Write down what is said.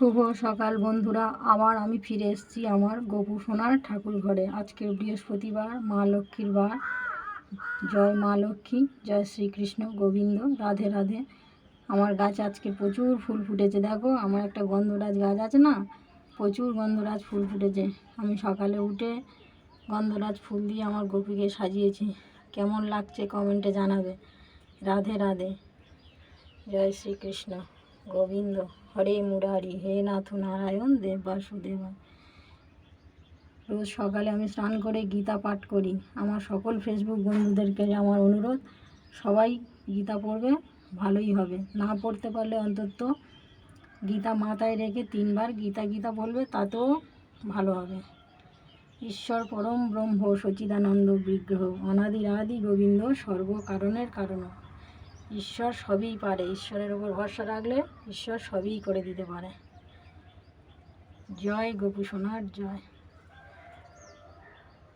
শুভ সকাল বন্ধুরা, আবার আমি ফিরে এসেছি আমার গোপু সোনার ঠাকুর ঘরে। আজকে বৃহস্পতিবার, মা লক্ষ্মীর বার। জয় মা লক্ষ্মী, জয় শ্রীকৃষ্ণ গোবিন্দ, রাধে রাধে। আমার গাছে আজকে প্রচুর ফুল ফুটেছে। দেখো, আমার একটা গন্ধরাজ গাছ আছে না, প্রচুর গন্ধরাজ ফুল ফুটেছে। আমি সকালে উঠে গন্ধরাজ ফুল দিয়ে আমার গোপীকে সাজিয়েছি। কেমন লাগছে কমেন্টে জানাবে। রাধে রাধে, জয় শ্রীকৃষ্ণ গোবিন্দ, হরে মুরারি, হে নাথ নারায়ণ দেব বাসুদেবা। রোজ সকালে আমি স্নান করে গীতা পাঠ করি। আমার সকল ফেসবুক বন্ধুদেরকে আমার অনুরোধ, সবাই গীতা পড়বে, ভালোই হবে। না পড়তে পারলে অন্তত গীতা মাথায় রেখে 3 বার গীতা বলবে, তাতেও ভালো হবে। ঈশ্বর পরম ব্রহ্ম সচিদানন্দ বিগ্রহ, অনাদি আদি গোবিন্দ, সর্বকারণের কারণ। ঈশ্বর সবই পারে। ঈশ্বরের ওপর ভরসা রাখলে ঈশ্বর সবই করে দিতে পারে। জয় গোপু সোনার জয়।